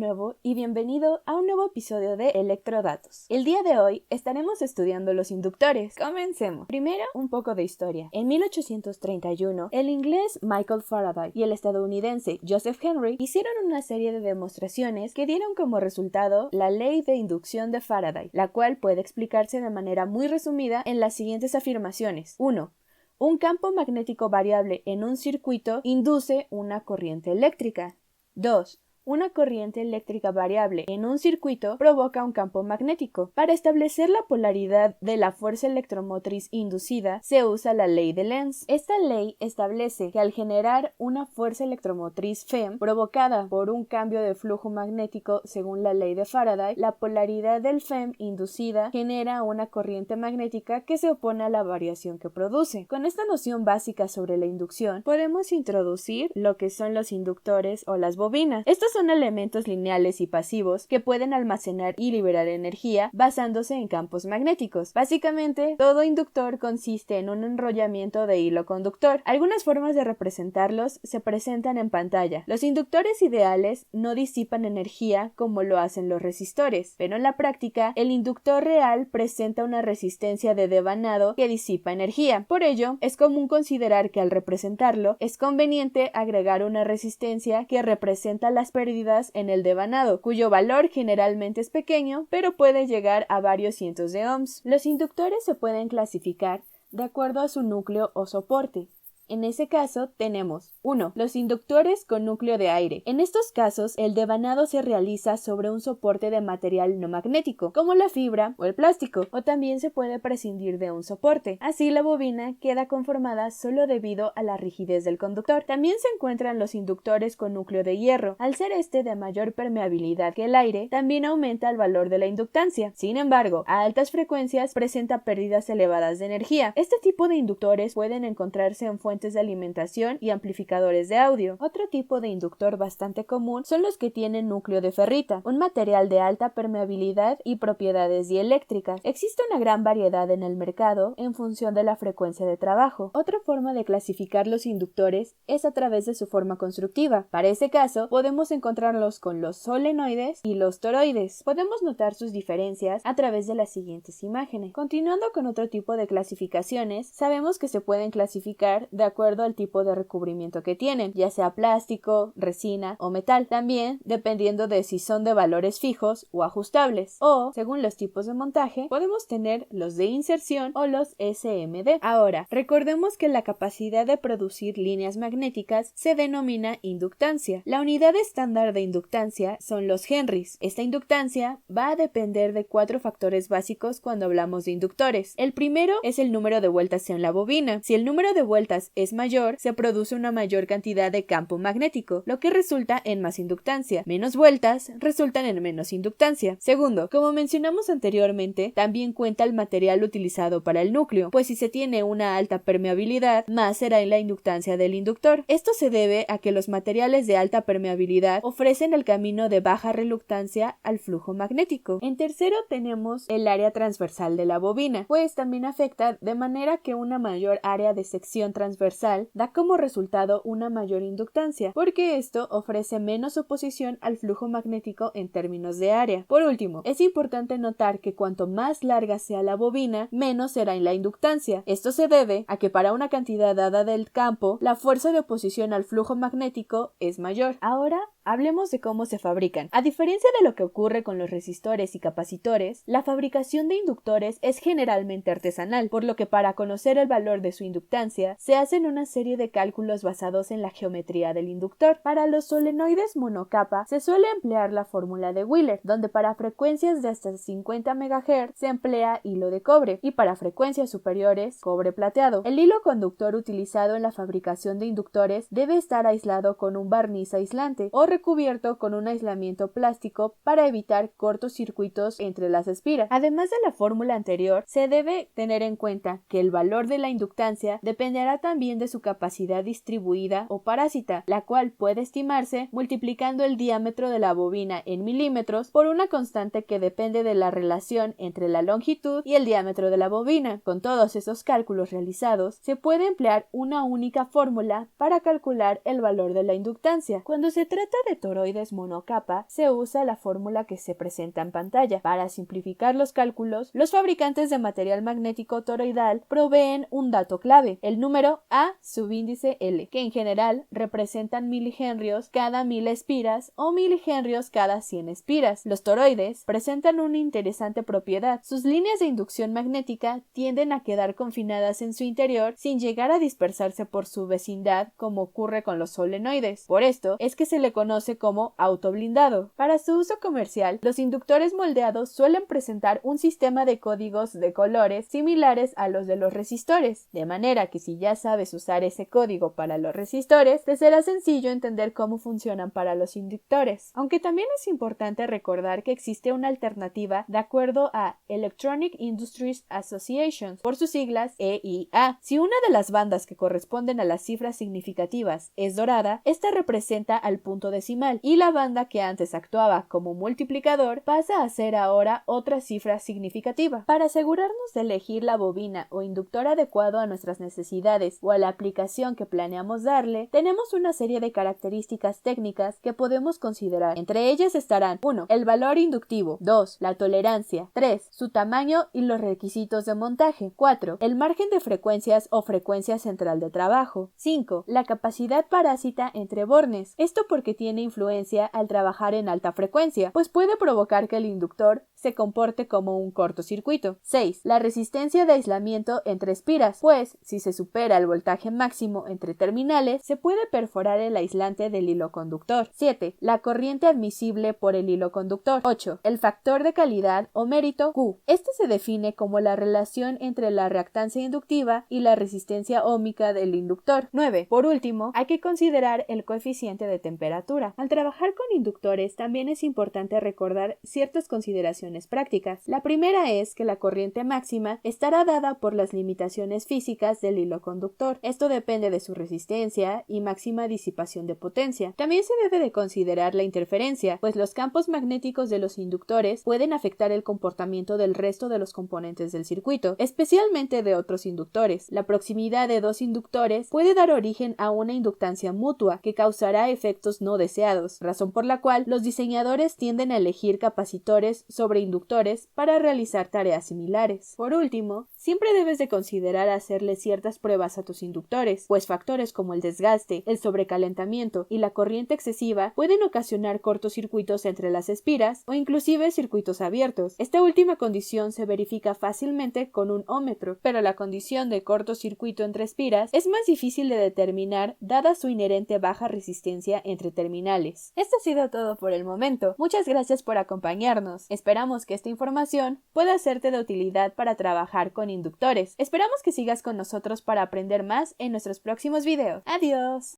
nuevo y bienvenido a un nuevo episodio de Electrodatos. El día de hoy estaremos estudiando los inductores. Comencemos. Primero, un poco de historia. En 1831, el inglés Michael Faraday y el estadounidense Joseph Henry hicieron una serie de demostraciones que dieron como resultado la ley de inducción de Faraday, la cual puede explicarse de manera muy resumida en las siguientes afirmaciones. 1. Un campo magnético variable en un circuito induce una corriente eléctrica. 2. Una corriente eléctrica variable en un circuito provoca un campo magnético. Para establecer la polaridad de la fuerza electromotriz inducida se usa la ley de Lenz. Esta ley establece que al generar una fuerza electromotriz Fm provocada por un cambio de flujo magnético según la ley de Faraday, la polaridad del Fm inducida genera una corriente magnética que se opone a la variación que produce. Con esta noción básica sobre la inducción podemos introducir lo que son los inductores o las bobinas. Estos son elementos lineales y pasivos que pueden almacenar y liberar energía basándose en campos magnéticos. Básicamente, todo inductor consiste en un enrollamiento de hilo conductor. Algunas formas de representarlos se presentan en pantalla. Los inductores ideales no disipan energía como lo hacen los resistores, pero en la práctica, el inductor real presenta una resistencia de devanado que disipa energía. Por ello, es común considerar que al representarlo, es conveniente agregar una resistencia que representa las pérdidas en el devanado, cuyo valor generalmente es pequeño, pero puede llegar a varios cientos de ohms. Los inductores se pueden clasificar de acuerdo a su núcleo o soporte. En ese caso tenemos 1. Los inductores con núcleo de aire. En estos casos, el devanado se realiza sobre un soporte de material no magnético, como la fibra o el plástico, o también se puede prescindir de un soporte. Así, la bobina queda conformada solo debido a la rigidez del conductor. También se encuentran los inductores con núcleo de hierro. Al ser este de mayor permeabilidad que el aire, también aumenta el valor de la inductancia. Sin embargo, a altas frecuencias presenta pérdidas elevadas de energía. Este tipo de inductores pueden encontrarse en fuentes de alimentación y amplificadores de audio. Otro tipo de inductor bastante común son los que tienen núcleo de ferrita, un material de alta permeabilidad y propiedades dieléctricas. Existe una gran variedad en el mercado en función de la frecuencia de trabajo. Otra forma de clasificar los inductores es a través de su forma constructiva. Para ese caso, podemos encontrarlos con los solenoides y los toroides. Podemos notar sus diferencias a través de las siguientes imágenes. Continuando con otro tipo de clasificaciones, sabemos que se pueden clasificar de acuerdo al tipo de recubrimiento que tienen, ya sea plástico, resina o metal, también dependiendo de si son de valores fijos o ajustables, o según los tipos de montaje podemos tener los de inserción o los SMD. Ahora, recordemos que la capacidad de producir líneas magnéticas se denomina inductancia. La unidad estándar de inductancia son los henrys. Esta inductancia va a depender de 4 factores básicos cuando hablamos de inductores. El primero es el número de vueltas en la bobina. Si el número de vueltas es mayor, se produce una mayor cantidad de campo magnético, lo que resulta en más inductancia. Menos vueltas resultan en menos inductancia. Segundo, como mencionamos anteriormente, también cuenta el material utilizado para el núcleo, pues si se tiene una alta permeabilidad, más será en la inductancia del inductor. Esto se debe a que los materiales de alta permeabilidad ofrecen el camino de baja reluctancia al flujo magnético. En tercero tenemos el área transversal de la bobina, pues también afecta de manera que una mayor área de sección transversal da como resultado una mayor inductancia, porque esto ofrece menos oposición al flujo magnético en términos de área. Por último, es importante notar que cuanto más larga sea la bobina, menos será en la inductancia. Esto se debe a que para una cantidad dada del campo, la fuerza de oposición al flujo magnético es mayor. Ahora, hablemos de cómo se fabrican. A diferencia de lo que ocurre con los resistores y capacitores, la fabricación de inductores es generalmente artesanal, por lo que para conocer el valor de su inductancia, se hacen una serie de cálculos basados en la geometría del inductor. Para los solenoides monocapa se suele emplear la fórmula de Wheeler, donde para frecuencias de hasta 50 MHz se emplea hilo de cobre y para frecuencias superiores cobre plateado. El hilo conductor utilizado en la fabricación de inductores debe estar aislado con un barniz aislante o recubierto con un aislamiento plástico para evitar cortocircuitos entre las espiras. Además de la fórmula anterior, se debe tener en cuenta que el valor de la inductancia dependerá también de su capacidad distribuida o parásita, la cual puede estimarse multiplicando el diámetro de la bobina en milímetros por una constante que depende de la relación entre la longitud y el diámetro de la bobina. Con todos esos cálculos realizados, se puede emplear una única fórmula para calcular el valor de la inductancia. Cuando se trata de toroides monocapa se usa la fórmula que se presenta en pantalla. Para simplificar los cálculos, los fabricantes de material magnético toroidal proveen un dato clave, el número A subíndice L, que en general representan milihenrios cada 1000 espiras o milihenrios cada 100 espiras. Los toroides presentan una interesante propiedad. Sus líneas de inducción magnética tienden a quedar confinadas en su interior sin llegar a dispersarse por su vecindad como ocurre con los solenoides. Por esto es que se le conoce como autoblindado. Para su uso comercial, los inductores moldeados suelen presentar un sistema de códigos de colores similares a los de los resistores, de manera que si ya sabes usar ese código para los resistores, te será sencillo entender cómo funcionan para los inductores. Aunque también es importante recordar que existe una alternativa de acuerdo a Electronic Industries Association, por sus siglas EIA. Si una de las bandas que corresponden a las cifras significativas es dorada, esta representa al punto decimal, y la banda que antes actuaba como multiplicador pasa a ser ahora otra cifra significativa. Para asegurarnos de elegir la bobina o inductor adecuado a nuestras necesidades o a la aplicación que planeamos darle, tenemos una serie de características técnicas que podemos considerar. Entre ellas estarán 1. El valor inductivo, 2. La tolerancia, 3. Su tamaño y los requisitos de montaje, 4. El margen de frecuencias o frecuencia central de trabajo, 5. La capacidad parásita entre bornes, esto porque tiene influencia al trabajar en alta frecuencia, pues puede provocar que el inductor se comporte como un cortocircuito. 6. La resistencia de aislamiento entre espiras, pues si se supera el voltaje máximo entre terminales, se puede perforar el aislante del hilo conductor. 7. La corriente admisible por el hilo conductor. 8. El factor de calidad o mérito Q. Este se define como la relación entre la reactancia inductiva y la resistencia óhmica del inductor. 9. Por último, hay que considerar el coeficiente de temperatura. Al trabajar con inductores también es importante recordar ciertas consideraciones prácticas. La primera es que la corriente máxima estará dada por las limitaciones físicas del hilo conductor. Esto depende de su resistencia y máxima disipación de potencia. También se debe de considerar la interferencia, pues los campos magnéticos de los inductores pueden afectar el comportamiento del resto de los componentes del circuito, especialmente de otros inductores. La proximidad de dos inductores puede dar origen a una inductancia mutua que causará efectos no deseados, razón por la cual los diseñadores tienden a elegir capacitores sobre inductores para realizar tareas similares. Por último, siempre debes de considerar hacerle ciertas pruebas a tus inductores, pues factores como el desgaste, el sobrecalentamiento y la corriente excesiva pueden ocasionar cortocircuitos entre las espiras o inclusive circuitos abiertos. Esta última condición se verifica fácilmente con un ómetro, pero la condición de cortocircuito entre espiras es más difícil de determinar dada su inherente baja resistencia entre terminales. Esto ha sido todo por el momento. Muchas gracias por acompañarnos. Esperamos que esta información pueda serte de utilidad para trabajar con inductores. Esperamos que sigas con nosotros para aprender más en nuestros próximos videos. ¡Adiós!